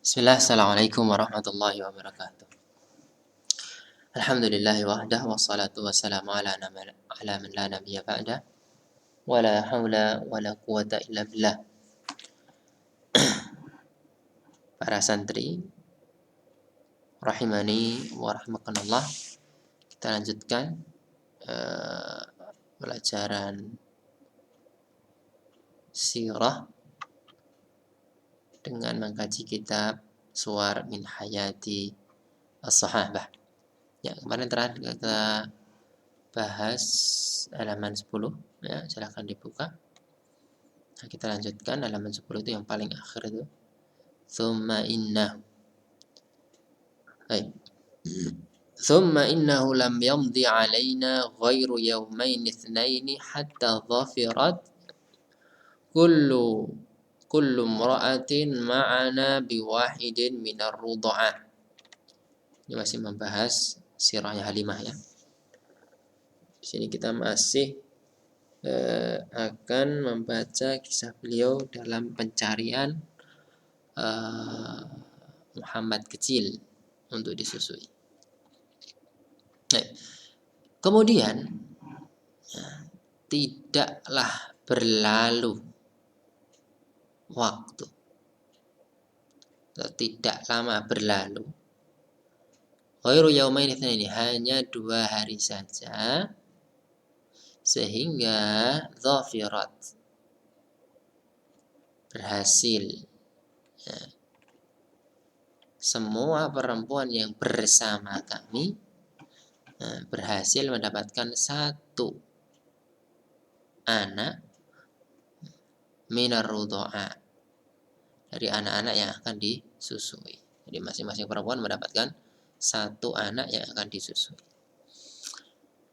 Bismillah, assalamualaikum warahmatullahi wabarakatuh. Alhamdulillahi wahdah, wassalatu wassalamu ala man la nabiyya ba'dah, wa la hawla wa la quwata illa billah. Para santri, rahimani wa rahmakanallah. Kita lanjutkan pelajaran sirah dengan mengkaji kitab Suwar min Hayati As-Sahabah. Ya, kemarin terakhir kita bahas halaman 10, ya, silahkan dibuka. Nah, kita lanjutkan halaman 10 itu yang paling akhir itu. Tsumma innahu. Baik. Tsumma innahu lam yamdi alaina ghairu yawmain itsnaini hatta dhafirat kullu imra'atin ma'ana biwahidin minar rudha'ah. Ini masih membahas sirahnya Halimah, ya. Di sini kita masih akan membaca kisah beliau dalam pencarian Muhammad kecil untuk disusui. Nah, kemudian tidaklah berlalu waktu, tidak lama berlalu. Ghairu yaumain itsnaini, hanya 2 hari saja, sehingga dhafirat, berhasil, ya, semua perempuan yang bersama kami berhasil mendapatkan 1 anak minar rudha'a, dari anak-anak yang akan disusui. Jadi masing-masing perempuan mendapatkan 1 anak yang akan disusui.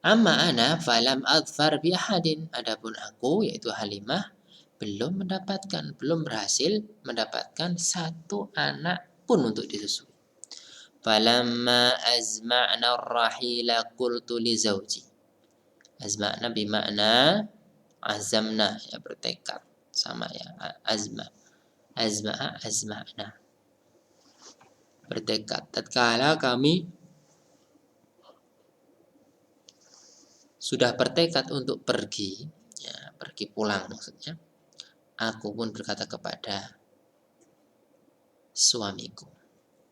Amma ana falam adfar bi ahadin, adapun aku yaitu Halimah belum berhasil mendapatkan 1 anak pun untuk disusui. Falamma azma'na ar-rahila qultu li zawji. Azma'na bimakna azamna, ya, bertekad, sama ya, azma'na, bertekad. Tatkala kami sudah bertekad untuk pergi, ya, pergi pulang maksudnya, aku pun berkata kepada suamiku.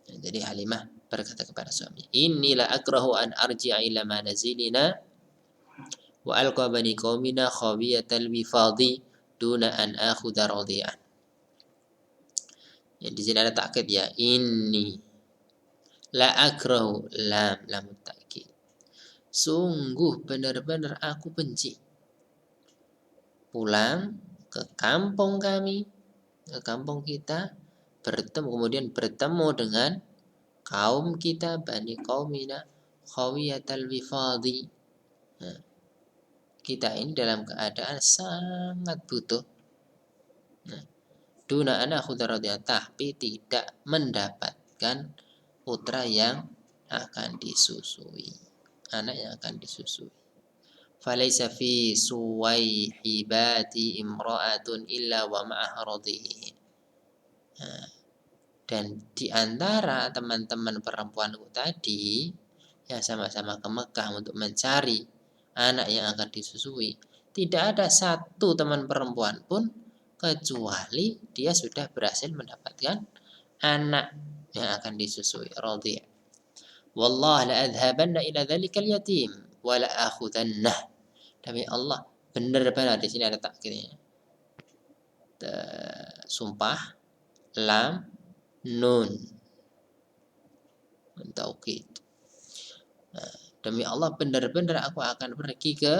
Jadi Halimah berkata kepada suami, "Inilah akrahu an arji'a ila manazilina wa alqa bani qaumina khawiyatal wifadhi duna an akhudha radhi'an." Ya, di sini ada takkid, ya, ini la akrahu, lam takkid. Sungguh benar-benar aku benci pulang ke kampung kami, ke kampung kita, kemudian bertemu dengan kaum kita, bani qaumina khawiyatal wifadhi. Nah, kita ini dalam keadaan sangat butuh. Nah, duna ana khudradiyah, tapi tidak mendapatkan putra yang akan disusui, anak yang akan disusui. Falaisa fi suwaihibati imra'atun illa wa ma'aha radhihi. Dan di antara teman-teman perempuanku tadi yang sama-sama ke Mekah untuk mencari anak yang akan disusui, tidak ada 1 teman perempuan pun kecuali dia sudah berhasil mendapatkan anak yang akan disusui, radhi'. Wallah la adhabanna ila dzalikal yatim wa la akhudannah. Demi Allah, benar-benar, di sini ada takkidnya. Sumpah, lam, nun, taukid. Demi Allah, benar-benar aku akan pergi ke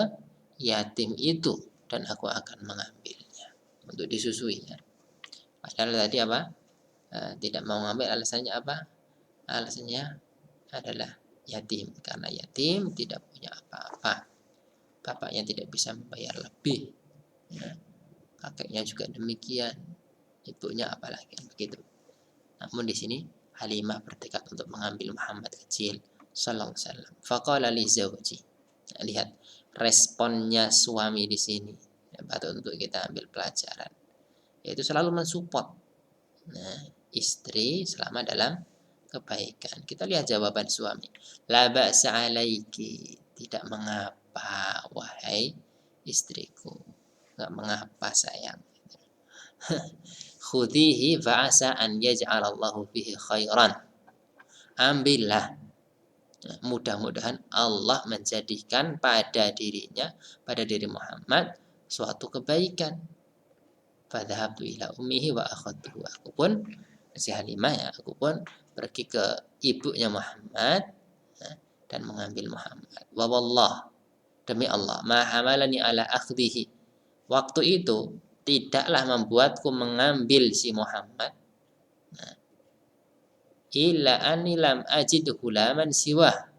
yatim itu dan aku akan mengambilnya untuk disusuinya. Padahal tadi apa? Tidak mau mengambil, alasannya apa? Alasannya adalah yatim, karena yatim tidak punya apa-apa. Bapaknya tidak bisa membayar lebih, ya. Kakeknya juga demikian, ibunya apalagi, begitu. Namun di sini Halimah bertekad untuk mengambil Muhammad kecil sallallahu alaihi wasallam. Faqala li zawji. Nah, lihat responnya suami di sini, ya, patut untuk kita ambil pelajaran, yaitu selalu mensupport. Nah, istri selama dalam kebaikan. Kita lihat jawaban suami. La ba'sa alaiki. Tidak mengapa, wahai istriku. Enggak mengapa, sayang. Khudhihi fa'asa an yaj'alallahu fihi khairan. Ambillah. Mudah-mudahan Allah menjadikan pada dirinya, pada diri Muhammad, suatu kebaikan. Fadhahabtu ila ummihi wa akhadtuhu. Aku pun, si Halimah ya, aku pun pergi ke ibunya Muhammad dan mengambil Muhammad. Wa wallah, demi Allah, ma hamalani ala akhdhihi. Waktu itu tidaklah membuatku mengambil si Muhammad illa anni lam ajid hulaman siwah,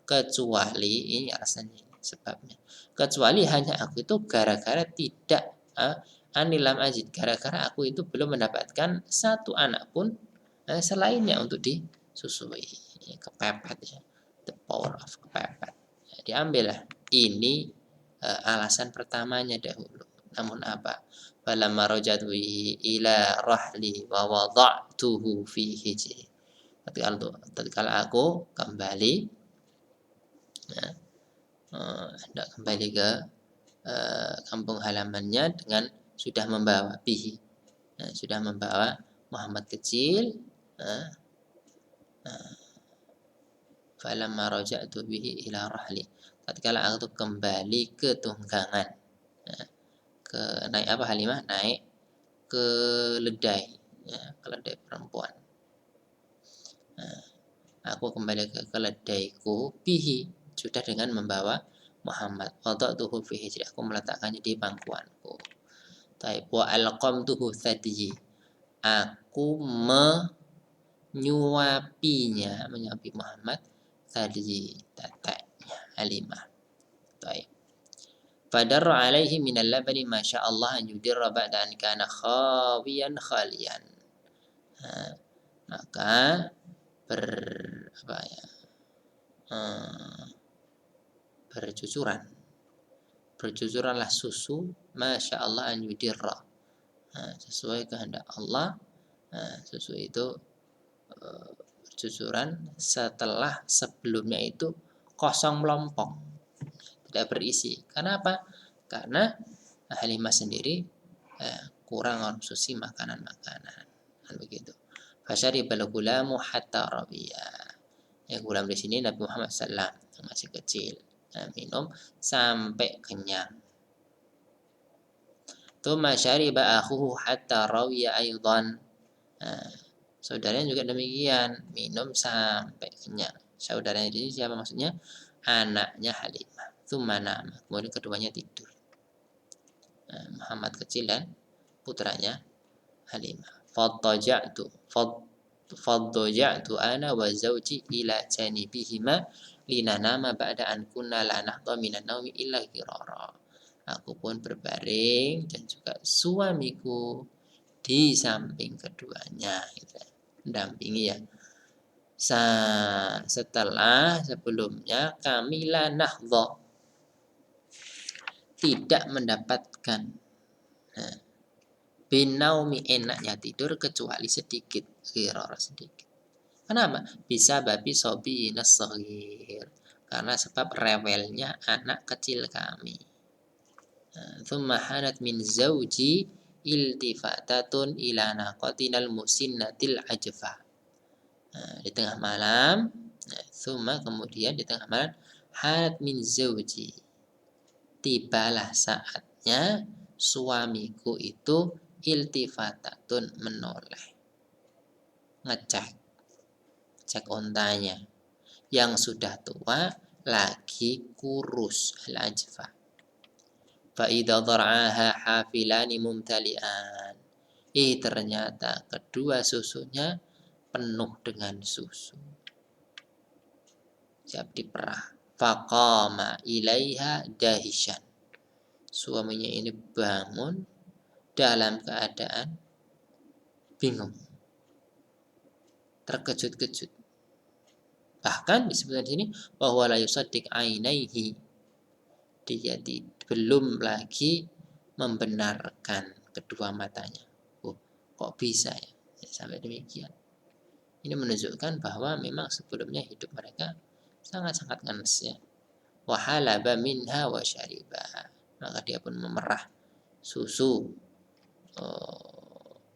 kecuali ini alasannya, sebabnya kecuali hanya aku itu gara-gara tidak anilam ajid, gara-gara aku itu belum mendapatkan satu anak pun selainnya untuk disusui. Kepepet ya, the power of kepepet ya, diambillah ini alasan pertamanya dahulu. Namun apa? Falamma rajatu ila rahli wa wada'tuhu fi hijri. Tatkala aku kembali ya, hendak kembali ke kampung halamannya dengan sudah membawa bihi, sudah membawa Muhammad kecil. Falamma raja'tu bihi ila rahli. Tatkala aku kembali ke tunggangan, ke naik apa Halimah? Naik keledai, ya, keledai perempuan. Aku kembali ke keledaiku bihi, sudah dengan membawa Muhammad. Wada'tuhu fi hijri, aku meletakkannya di pangkuanku. Taib wa alqamtuhu thadyi, aku menyuapi Muhammad thadyi, teteknya Halimah. Taib. Fadarra alaihi minal labani ma sya'allah an yudirra ba'da an kana khawiyan khaliyan. Maka bercucuranlah susu, masya Allah an yudirra, sesuai kehendak Allah. Susu itu bercucuran setelah sebelumnya itu kosong melompong, tidak berisi. Karena apa? Karena Halimah sendiri kurang konsumsi makanan-makanan, kan begitu. Fasyaribal gulamu hatta rabiya. Gulam di sini Nabi Muhammad SAW yang masih kecil, minum sampai kenyang. Tsumma syariba akhuhu hatta rawiya aidan. Saudaranya juga demikian, minum sampai kenyang. Saudaranya ini siapa maksudnya? Anaknya Halimah. Tsumma nama, kemudian keduanya tidur. Muhammad kecil dan putranya Halimah. Faddaja'tu ana wa zawji ila janibihima linanama ba'da an kunna la nahdha minan naumi illa qirara. Aku pun berbaring dan juga suamiku di samping keduanya, gitu. Mendampingi ya. Setelah sebelumnya kami la nahdha, tidak mendapatkan binaumi, enaknya tidur, kecuali sedikit, qirara, sedikit. Kenapa? Bisa babi sobi nasghir, karena sebab rewelnya anak kecil kami. Thumma hanat min zawji iltifatatun ila naqatinal musinnatil ajfa. Di tengah malam, thumma, kemudian di tengah malam, hanat min zawji, tibalah saatnya suamiku itu iltifatatun, menoleh, cek ontanya yang sudah tua lagi kurus, al-ajfa. Fa idza dhar'aha hafilani mumtali'an. Ternyata kedua susunya penuh dengan susu, siap diperah. Faqama ilaiha dahishan. Suaminya ini bangun dalam keadaan bingung, terkejut-kejut. Bahkan disebutkan di sini bahwa la yusaddiq ainaihi, dia belum lagi membenarkan kedua matanya. Kok bisa ya? Sampai demikian. Ini menunjukkan bahwa memang sebelumnya hidup mereka sangat-sangat ngenes ya. Wa halaba minha wa syariba. Maka dia pun memerah susu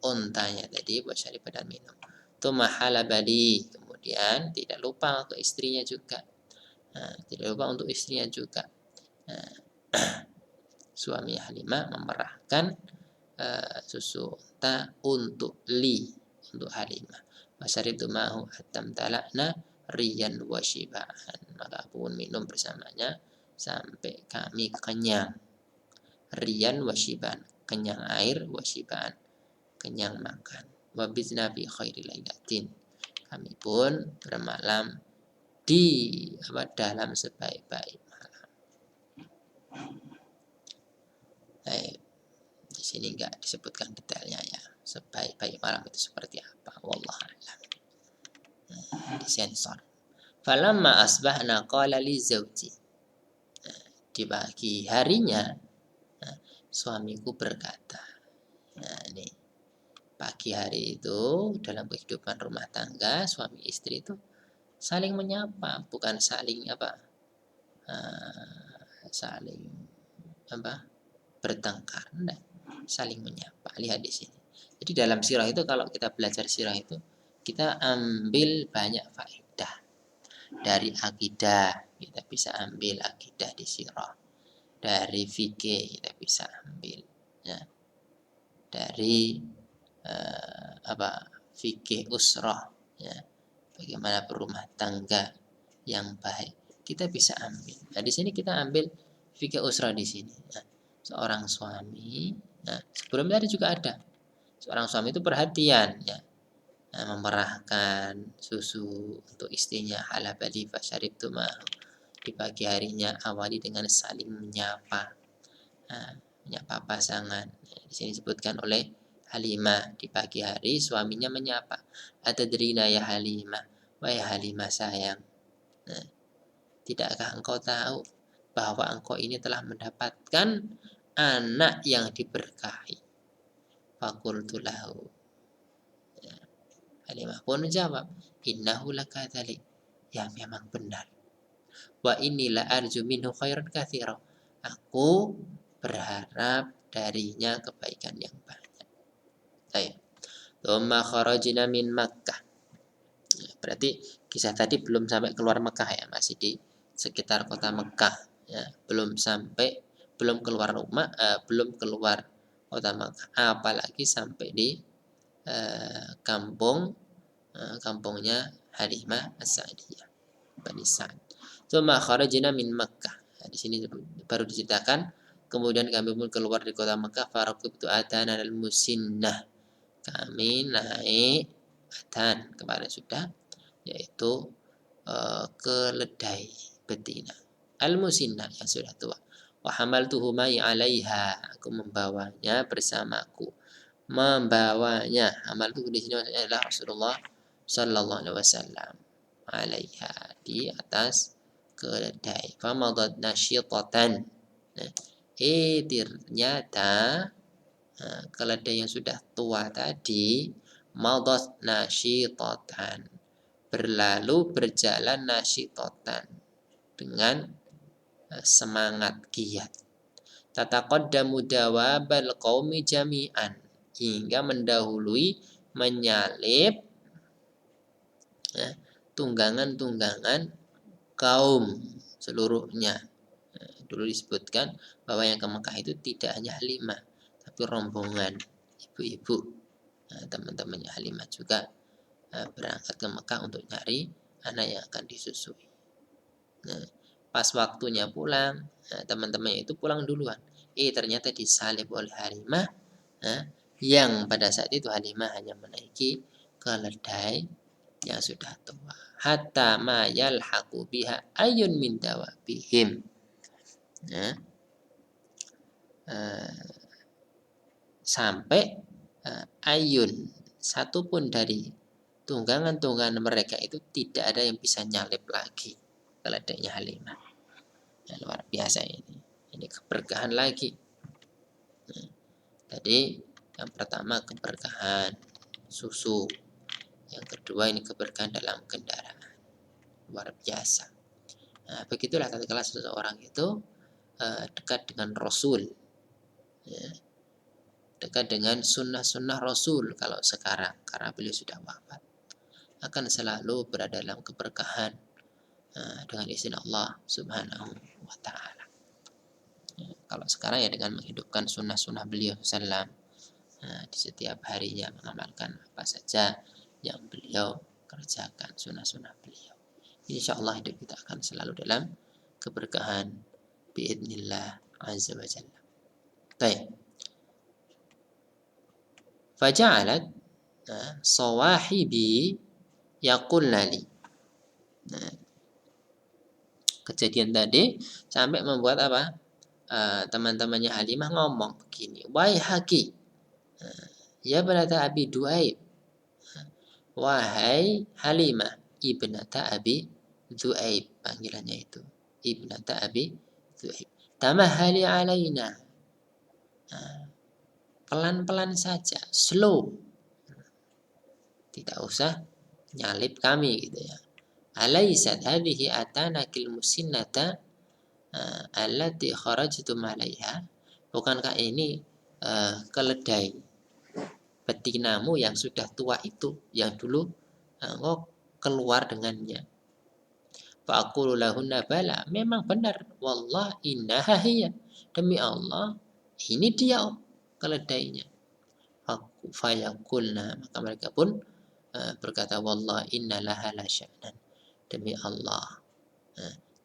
untanya tadi buat syariba dan minum. Tsumma halabali. Kemudian tidak lupa untuk istrinya juga. Tidak lupa untuk istrinya juga. Suami Halimah memerahkan susu unta untuk Halimah. Masyaribtu ma'hu hatam talakna riyan wa shiba'an. Maka aku pun minum bersamanya sampai kami kenyang. Riyan wa shiba'an, kenyang air, wa shiba'an, kenyang makan. Wa bizna bi khairi lailatin. Kami pun bermalam dalam sebaik-baik malam. Di sini enggak disebutkan detailnya ya. Sebaik-baik malam itu seperti apa? Wallahu a'lam. Disensor. Falamma asbahna qala li zawji. Di pagi harinya suamiku berkata. Nah, ini pagi hari itu dalam kehidupan rumah tangga suami istri itu saling menyapa, bukan saling saling bertengkar, enggak, saling menyapa. Lihat di sini. Jadi dalam sirah itu kalau kita belajar sirah itu kita ambil banyak faedah. Dari akidah kita bisa ambil akidah di sirah. Dari fikih kita bisa ambil ya. Dari fikih usrah ya. Bagaimana berumah tangga yang baik. Kita bisa ambil. Nah, di sini kita ambil fikih usrah di sini. Ya. Seorang suami, nah, sebelum tadi juga ada. Seorang suami itu perhatian ya. Memerahkan susu untuk istrinya halabali fasyaribtu ma'hu. Di pagi harinya awali dengan saling menyapa. Menyapa pasangan. Di sini disebutkan oleh Halimah, di pagi hari suaminya menyapa. Atadrina ya Halimah, wahai Halimah sayang. Tidakkah engkau tahu bahwa engkau ini telah mendapatkan anak yang diberkahi? Faqultu lahu. Halimah pun menjawab, innahu lakadzalik. Ya memang benar. Wa inilah arju minhu khairan katsira. Aku berharap darinya kebaikan yang banyak. Baik. Tsumma kharajna min Makkah. Berarti kisah tadi belum sampai keluar Mekah ya, masih di sekitar kota Mekah ya, belum keluar rumah, belum keluar kota Mekah, apalagi sampai di kampungnya Halimah As-Sa'diyah, Bani Sa'd. Tsumma kharajna min Makkah. Nah, di sini baru diceritakan, kemudian kami pun keluar dari kota Makkah, faraqibtu atana al-musinnah. Kami naik atan kemarin sudah, yaitu keledai betina. Al-musinnah yang sudah tua. Wa hamaltuhu ma'i 'alaiha. Aku membawanya bersamaku. Amal itu di sini maksudnya adalah Rasulullah Sallallahu Alaihi Wasallam alaiha, di atas keledai. Famadat nasyitatan. Ternyata keledai yang sudah tua tadi madat nasyitatan, berjalan nasyitatan dengan semangat giat. Tataqaddamu dawabal qaumi jami'an, hingga mendahului, menyalip tunggangan-tunggangan kaum seluruhnya. Dulu disebutkan bahwa yang ke Mekah itu tidak hanya Halimah, tapi rombongan ibu-ibu, teman-temannya Halimah juga berangkat ke Mekah untuk nyari anak yang akan disusui. Pas waktunya pulang, teman-temannya itu pulang duluan. Ternyata disalib oleh Halimah, yang pada saat itu Halimah hanya menaiki keledai yang sudah tua. Hatta ma yalhaqu biha ayun min dawabihim. Sampai ayun, satu pun dari tunggangan-tunggangan mereka itu tidak ada yang bisa nyalip lagi keledainya Halimah. Luar biasa ini. Ini keberkahan lagi. Tadi yang pertama keberkahan susu. Yang kedua ini keberkahan dalam kendaraan. Luar biasa. Nah, begitulah tatkala seseorang itu dekat dengan Rasul, ya, dekat dengan sunnah-sunnah Rasul. Kalau sekarang karena beliau sudah wafat, akan selalu berada dalam keberkahan dengan izin Allah Subhanahu wa Ta'ala. Ya, kalau sekarang ya dengan menghidupkan sunnah-sunnah beliau sallam, di setiap harinya mengamalkan apa saja yang beliau kerjakan, sunnah-sunnah beliau. Insya Allah hidup kita akan selalu dalam keberkahan biidznillah azza wa jalla. Baik. Faja'alat sawahibi yaqulna li. Nah, kejadian tadi sampai membuat apa? Teman-temannya Halimah ngomong begini, wahai haki, ya banata Abi Duaib, wahai Halimah ibnata Abi Duaib, panggilannya itu ibnata Abi Duaib, tamahali alaina, pelan-pelan saja, slow, tidak usah nyalip kami gitu ya. Alaisat hadhihi atanakil musinnata allati kharajtum 'alaiha, bukankah ini keledai betinamu yang sudah tua itu yang dulu engkau keluar dengannya. Faqulu lahunna bala, memang benar, wallah innaha hiya, demi Allah ini dia keledainya. Fayaqulna, maka mereka pun berkata, wallah innalaha la sya'nan, demi Allah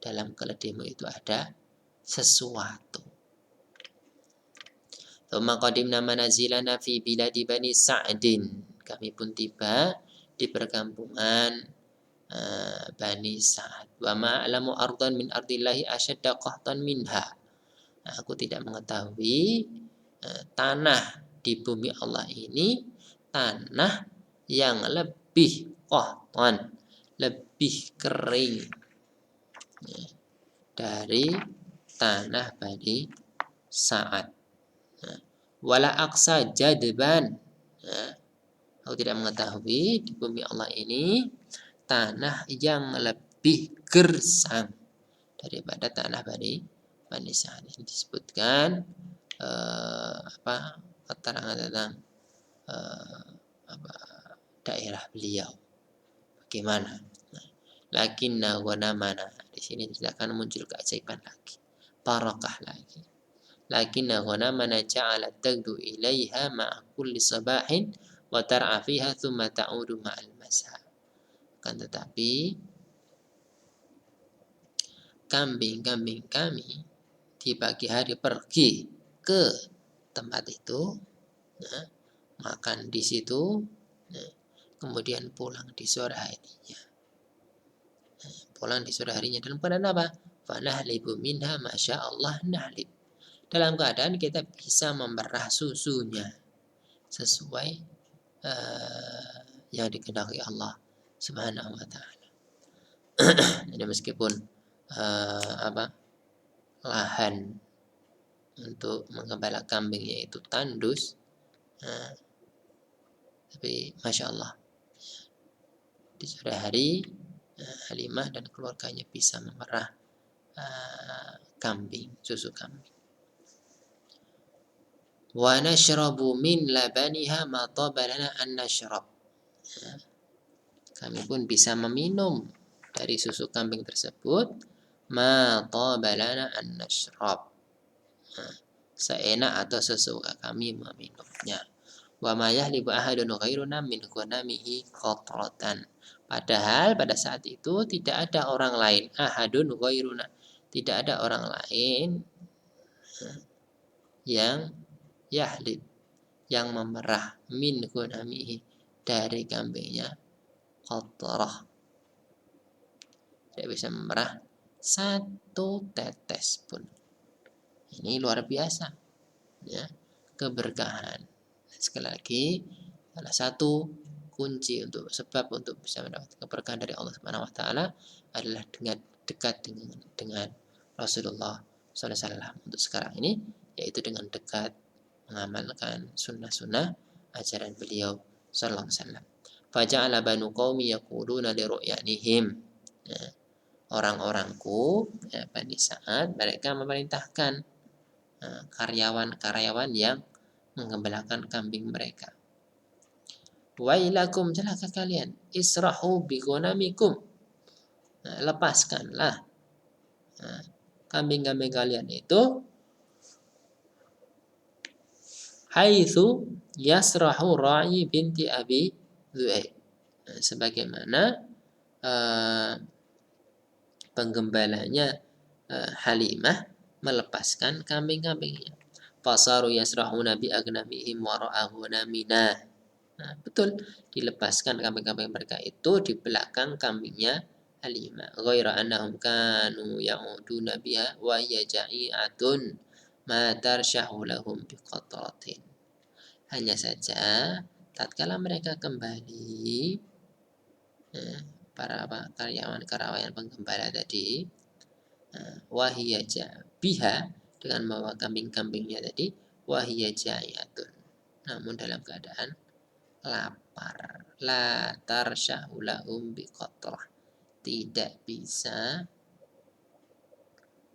dalam keledaimu itu ada sesuatu. Tsumma qadimna manazilana fi biladi Bani Sa'din, kami pun tiba di perkampungan Bani Sa'ad. Wa ma a'lamu ardan min ardillahi asyadda qahtan minha. Aku tidak mengetahui tanah di bumi Allah ini tanah yang lebih qahtan, lebih kering dari tanah Bani Sa'ad. Wala aqsa jadban. Aku tidak mengetahui di bumi Allah ini tanah yang lebih gersang daripada tanah Bani Sa'ad. Ini disebutkan keterangan tentang daerah beliau bagaimana. Lakinna ghanamana, di sini tidak akan muncul keajaiban lagi, barakah lagi. Lakinna ghanamana ja'alat tagdu ilaiha ma'a kulli sabahin wa tar'a fiha thumma ta'udu ma'al masa. Kan tetapi kambing-kambing kami di pagi hari pergi ke tempat itu, makan di situ, kemudian pulang di sore harinya. Pulang di sore harinya dalam keadaan apa? Fanahlibu minha masya Allah nahlib. Dalam keadaan kita bisa memerah susunya sesuai yang dikehendaki Allah Subhanahu wa Ta'ala. Jadi meskipun lahan untuk menggembala kambingnya itu tandus, tapi masya Allah di sore hari Halimah dan keluarganya bisa memerah kambing, susu kambing. Wa nashrabu min labaniha ma taba lana an nashrab. Kami pun bisa meminum dari susu kambing tersebut, ma taba lana an nashrab, seenak atau sesuka kami meminumnya. Wa ma yahlibu ahadun ghairuna min ghanamihi qatratan. Padahal pada saat itu tidak ada orang lain, ahadun ghairuna, tidak ada orang lain yang yahlib, yang memerah, min ghanamihi, dari kambingnya qatrah. Tidak bisa memerah satu tetes pun. Ini luar biasa, ya, keberkahan. Sekali lagi, salah satu kunci untuk sebab untuk bisa mendapatkan keberkahan dari Allah Subhanahu wa Ta'ala adalah dengan dekat dengan Rasulullah SAW untuk sekarang ini, yaitu dengan dekat mengamalkan sunnah-sunnah ajaran beliau sallallahu alaihi wasallam. Faja'ala banu qaumi yaquluna li ru'yanihim. Ya, orang-orangku, ya, Bani Sa'ad, mereka memerintahkan karyawan-karyawan yang menggembalakan kambing mereka. Wailakum, celaka kalian, israhu bi ghanamikum. Lepaskanlah kambing-kambing kalian itu haitsu yasrahu ra'i binti Abi Dzu'aib. Sebagaimana penggembalanya Halimah melepaskan kambing-kambingnya. Fasaru yasrahuna bi agnamihim wa ra'ahunamina. Nah, betul, dilepaskan kambing-kambing mereka itu di belakang kambingnya Halimah. Ghaira annahum kanu ya'uduna biha wa hiya ja'iatun ma tarshahu lahum biqatratin. Hanya saja tatkala mereka kembali, para karyawan-karyawan penggembala tadi, wahiyya biha, dengan membawa kambing-kambingnya tadi, wahiyya ja'iatun, namun dalam keadaan lapar. La tarshahu lahum biqatrah, tidak bisa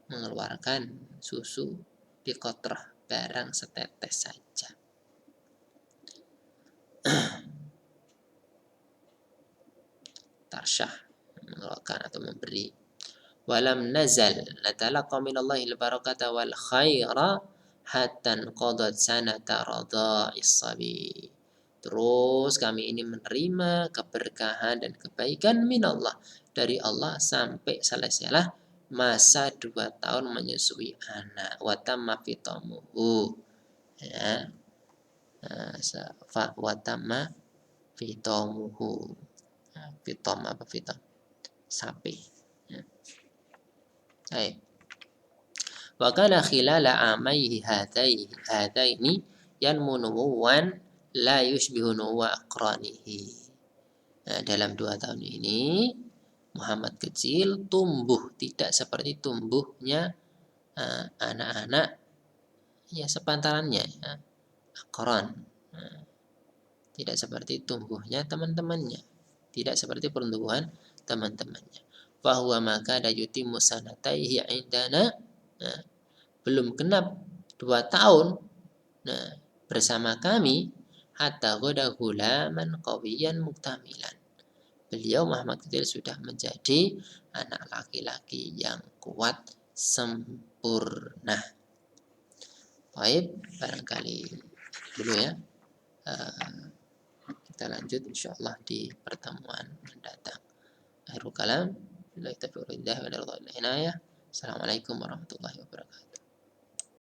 mengeluarkan susu biqatrah, barang setetes saja. Tarsyah, mengeluarkan atau memberi. Walam nazal natalaqa minallahi al-barakata wal khaira hatta qadat sanata radha'is sabi. Terus kami ini menerima keberkahan dan kebaikan minallah, dari Allah, sampai selesailah masa 2 tahun menyusui anak. Wa tamma fitamuhu, ya. Wa tamma fitamuhu. Fitam apa fitam? Sapi. Ya. Baik. Wa kana khilala amaihi hadaini yanmu nuwan la yushbihu nuwa aqranihi. Nah, dalam 2 tahun ini Muhammad kecil tumbuh tidak seperti tumbuhnya anak-anak ya sepantarannya, ya, aqran. Tidak seperti tumbuhnya teman-temannya, tidak seperti pertumbuhan teman-temannya. Fahuwa maka dayuti musanataihi indana, belum genap 2 tahun bersama kami, hatta ghada ghulaman qawiyan muktamilan. Beliau Muhammad kecil sudah menjadi anak laki-laki yang kuat sempurna. Baik, barangkali dulu ya. Kita lanjut insyaallah di pertemuan mendatang. Akhirul kalam, billahi taufiq wal hidayah. Assalamualaikum warahmatullahi wabarakatuh.